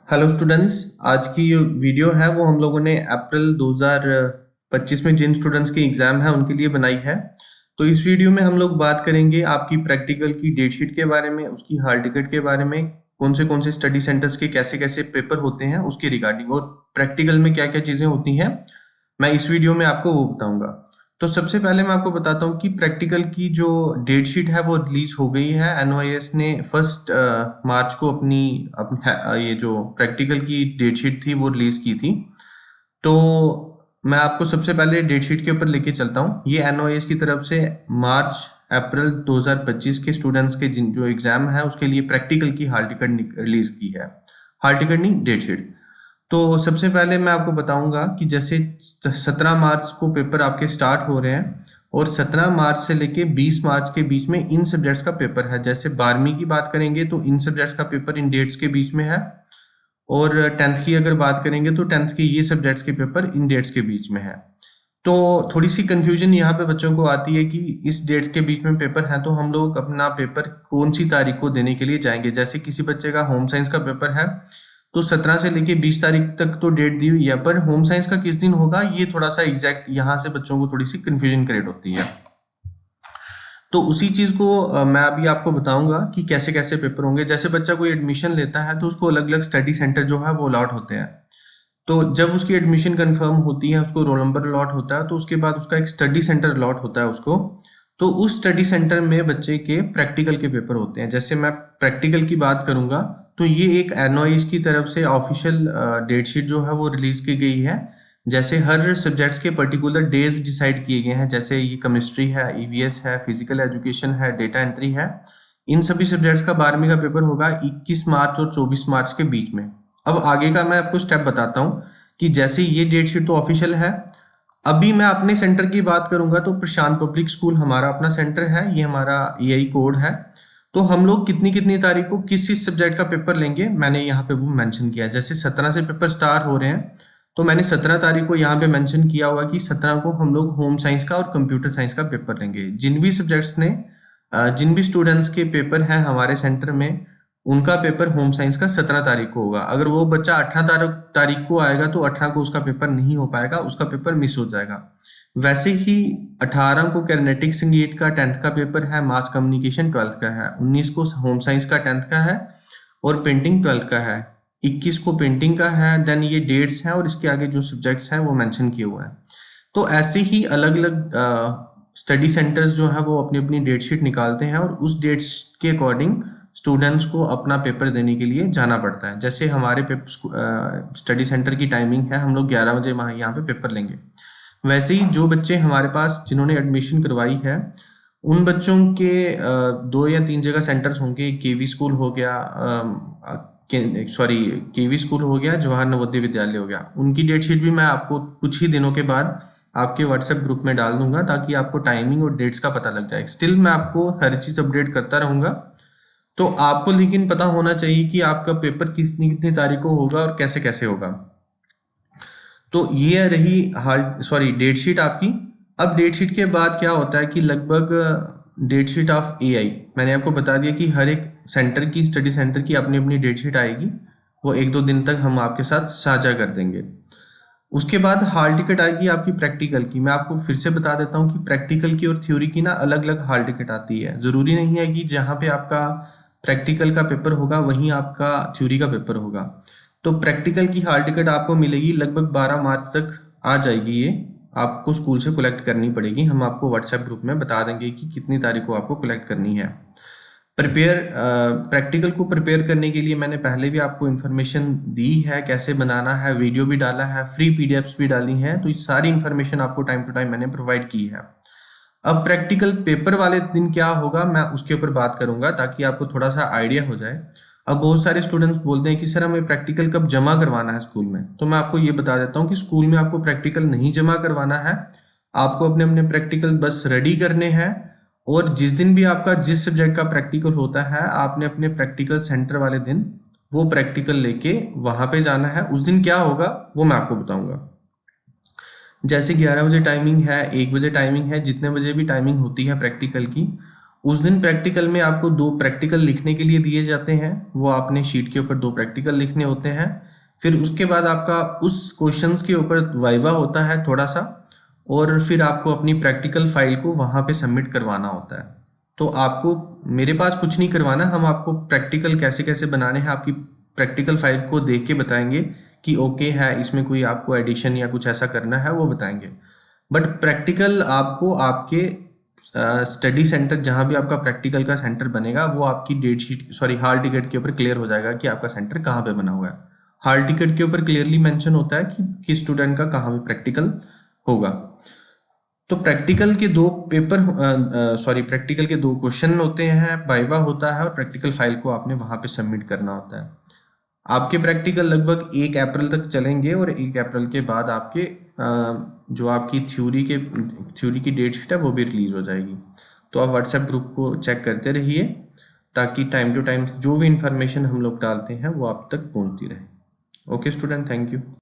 Hello students. आज की जो वीडियो है वो हम लोगों ने अप्रैल 2025 में जिन स्टूडेंट्स की एग्ज़ाम है उनके लिए बनाई है। तो इस वीडियो में हम लोग बात करेंगे आपकी प्रैक्टिकल की डेट शीट के बारे में, उसकी हॉल टिकट के बारे में, कौन से स्टडी सेंटर्स के कैसे कैसे पेपर होते हैं उसके रिगार्डिंग, और प्रैक्टिकल में क्या क्या चीज़ें होती हैं मैं इस वीडियो में आपको वो बताऊंगा। तो सबसे पहले मैं आपको बताता हूँ कि प्रैक्टिकल की जो डेट शीट है वो रिलीज हो गई है। एनओएस ने 1 मार्च को ये जो प्रैक्टिकल की डेट शीट थी वो रिलीज की थी। तो मैं आपको सबसे पहले डेट शीट के ऊपर लेके चलता हूँ। ये एनओएस की तरफ से मार्च अप्रैल 2025 के स्टूडेंट्स के जिन जो एग्जाम है उसके लिए प्रैक्टिकल की हॉल टिकट रिलीज की है। हॉल टिकट नहीं, डेट शीट। तो सबसे पहले मैं आपको बताऊंगा कि जैसे 17 मार्च को पेपर आपके स्टार्ट हो रहे हैं और 17 मार्च से लेके 20 मार्च के बीच में इन सब्जेक्ट्स का पेपर है। जैसे 12वीं की बात करेंगे तो इन सब्जेक्ट्स का पेपर इन डेट्स के बीच में है, और 10th की अगर बात करेंगे तो 10th के ये सब्जेक्ट्स के पेपर इन डेट्स के बीच में है। तो थोड़ी सी कंफ्यूजन यहाँ पे बच्चों को आती है कि इस डेट्स के बीच में पेपर है तो हम लोग अपना पेपर कौन सी तारीख को देने के लिए जाएंगे। जैसे किसी बच्चे का होम साइंस का पेपर है तो 17 से लेके 20 तारीख तक तो डेट दी हुई है, पर होम साइंस का किस दिन होगा ये थोड़ा सा एग्जैक्ट यहाँ से बच्चों को थोड़ी सी कंफ्यूजन क्रिएट होती है। तो उसी चीज को मैं अभी आपको बताऊंगा कि कैसे कैसे पेपर होंगे। जैसे बच्चा कोई एडमिशन लेता है तो उसको अलग अलग स्टडी सेंटर जो है वो अलॉट होते हैं। तो जब उसकी एडमिशन कंफर्म होती है, उसको रोल नंबर अलॉट होता है, तो उसके बाद उसका एक स्टडी सेंटर अलॉट होता है उसको। तो उस स्टडी सेंटर में बच्चे के प्रैक्टिकल के पेपर होते हैं। जैसे मैं प्रैक्टिकल की बात करूंगा तो ये एक एनओएस की तरफ से ऑफिशियल डेट शीट जो है वो रिलीज की गई है। जैसे हर सब्जेक्ट्स के पर्टिकुलर डेज डिसाइड किए गए हैं। जैसे ये केमिस्ट्री है, ईवीएस है, फिजिकल एजुकेशन है, डेटा एंट्री है। इन सभी सब्जेक्ट्स का 12वीं का पेपर होगा 21 मार्च और 24 मार्च के बीच में। अब आगे का मैं आपको स्टेप बताता हूँ कि जैसे ये डेट शीट तो ऑफिशियल है। अभी मैं अपने सेंटर की बात करूंगा तो प्रशांत पब्लिक स्कूल हमारा अपना सेंटर है, ये हमारा एआई कोड है। तो हम लोग कितनी कितनी तारीख को किस किस सब्जेक्ट का पेपर लेंगे मैंने यहाँ पे वो मेंशन किया है। जैसे 17 से पेपर स्टार्ट हो रहे हैं तो मैंने 17 तारीख को यहाँ पे मेंशन किया हुआ कि 17 को हम लोग होम साइंस का और कंप्यूटर साइंस का पेपर लेंगे। जिन भी स्टूडेंट्स के पेपर हैं हमारे सेंटर में उनका पेपर होम साइंस का 17 तारीख को होगा। अगर वो बच्चा 18 तारीख को आएगा तो 18 को उसका पेपर नहीं हो पाएगा, उसका पेपर मिस हो जाएगा। वैसे ही 18 को कैनेटिक संगीत का 10th का पेपर है, मास कम्युनिकेशन 12th का है, 19 को होम साइंस का 10th का है और पेंटिंग 12th का है, 21 को पेंटिंग का है। देन ये डेट्स हैं और इसके आगे जो सब्जेक्ट्स हैं वो मेंशन किए हुए हैं। तो ऐसे ही अलग अलग स्टडी सेंटर्स जो है वो अपनी अपनी डेट शीट निकालते हैं और उस डेट्स के अकॉर्डिंग स्टूडेंट्स को अपना पेपर देने के लिए जाना पड़ता है। जैसे हमारे स्टडी सेंटर की टाइमिंग है, हम लोग 11 बजे वहाँ यहाँ पे पेपर लेंगे। वैसे ही जो बच्चे हमारे पास जिन्होंने एडमिशन करवाई है उन बच्चों के 2 या 3 जगह सेंटर्स होंगे। केवी स्कूल हो गया, केवी स्कूल हो गया, जवाहर नवोदय विद्यालय हो गया। उनकी डेट शीट भी मैं आपको कुछ ही दिनों के बाद आपके व्हाट्सएप ग्रुप में डाल दूंगा ताकि आपको टाइमिंग और डेट्स का पता लग जाए। स्टिल मैं आपको हर चीज़ अपडेट करता रहूंगा। तो आपको लेकिन पता होना चाहिए कि आपका पेपर कितनी कितनी तारीख को होगा और कैसे कैसे होगा। तो ये रही डेट शीट आपकी। अब डेट शीट के बाद क्या होता है कि लगभग डेट शीट ऑफ एआई मैंने आपको बता दिया कि हर एक सेंटर की स्टडी सेंटर की अपनी अपनी डेट शीट आएगी। वो 1-2 दिन तक हम आपके साथ साझा कर देंगे। उसके बाद हॉल टिकट आएगी आपकी प्रैक्टिकल की। मैं आपको फिर से बता देता हूँ कि प्रैक्टिकल की और थ्योरी की ना अलग अलग हॉल टिकट आती है। ज़रूरी नहीं है कि जहाँ पे आपका प्रैक्टिकल का पेपर होगा वहीं आपका थ्योरी का पेपर होगा। तो प्रैक्टिकल की हॉल टिकट आपको मिलेगी लगभग 12 मार्च तक आ जाएगी। ये आपको स्कूल से कलेक्ट करनी पड़ेगी। हम आपको व्हाट्सएप ग्रुप में बता देंगे कि कितनी तारीख को आपको कलेक्ट करनी है। प्रैक्टिकल को प्रिपेयर करने के लिए मैंने पहले भी आपको इन्फॉर्मेशन दी है कैसे बनाना है, वीडियो भी डाला है, फ्री पीडीएफ्स भी डाली हैं। तो ये सारी इन्फॉर्मेशन आपको टाइम टू टाइम मैंने प्रोवाइड की है। अब प्रैक्टिकल पेपर वाले दिन क्या होगा मैं उसके ऊपर बात करूंगा ताकि आपको थोड़ा सा आइडिया हो जाए। अब बहुत सारे स्टूडेंट्स बोलते हैं कि सर हमें प्रैक्टिकल कब जमा करवाना है स्कूल में। तो मैं आपको ये बता देता हूँ कि स्कूल में आपको प्रैक्टिकल नहीं जमा करवाना है। आपको अपने अपने प्रैक्टिकल बस रेडी करने हैं और जिस दिन भी आपका जिस सब्जेक्ट का प्रैक्टिकल होता है आपने अपने प्रैक्टिकल सेंटर वाले दिन वो प्रैक्टिकल लेके वहां पे जाना है। उस दिन क्या होगा वो मैं आपको बताऊंगा। जैसे 11 बजे टाइमिंग है, 1 बजे टाइमिंग है, जितने बजे भी टाइमिंग होती है प्रैक्टिकल की उस दिन प्रैक्टिकल में आपको 2 प्रैक्टिकल लिखने के लिए दिए जाते हैं, वो आपने शीट के ऊपर 2 प्रैक्टिकल लिखने होते हैं। फिर उसके बाद आपका उस क्वेश्चंस के ऊपर वाइवा होता है थोड़ा सा, और फिर आपको अपनी प्रैक्टिकल फाइल को वहाँ पे सबमिट करवाना होता है। तो आपको मेरे पास कुछ नहीं करवाना, हम आपको प्रैक्टिकल कैसे कैसे बनाने हैं आपकी प्रैक्टिकल फाइल को देख के बताएंगे कि ओके है, इसमें कोई आपको एडिशन या कुछ ऐसा करना है वो बताएंगे। बट प्रैक्टिकल आपको आपके स्टडी सेंटर, जहाँ भी आपका प्रैक्टिकल का सेंटर बनेगा, वो आपकी date sheet sorry hall ticket के ऊपर क्लियर हो जाएगा कि आपका सेंटर कहाँ पे बना हुआ है। हॉल टिकट के ऊपर क्लियरली मेंशन होता है कि किस स्टूडेंट का कहाँ पे प्रैक्टिकल होगा। तो प्रैक्टिकल के 2 पेपर प्रैक्टिकल के 2 क्वेश्चन होते हैं, वाइवा होता है, और प्रैक्टिकल फाइल को आपने वहाँ पे सबमिट करना होता है। आपके प्रैक्टिकल लगभग 1 अप्रैल तक चलेंगे, और 1 अप्रैल के बाद आपके जो आपकी थ्योरी की डेट शीट है वो भी रिलीज हो जाएगी। तो आप व्हाट्सएप ग्रुप को चेक करते रहिए, ताकि टाइम टू टाइम जो भी इंफॉर्मेशन हम लोग डालते हैं वो आप तक पहुंचती रहे। Okay student, thank you.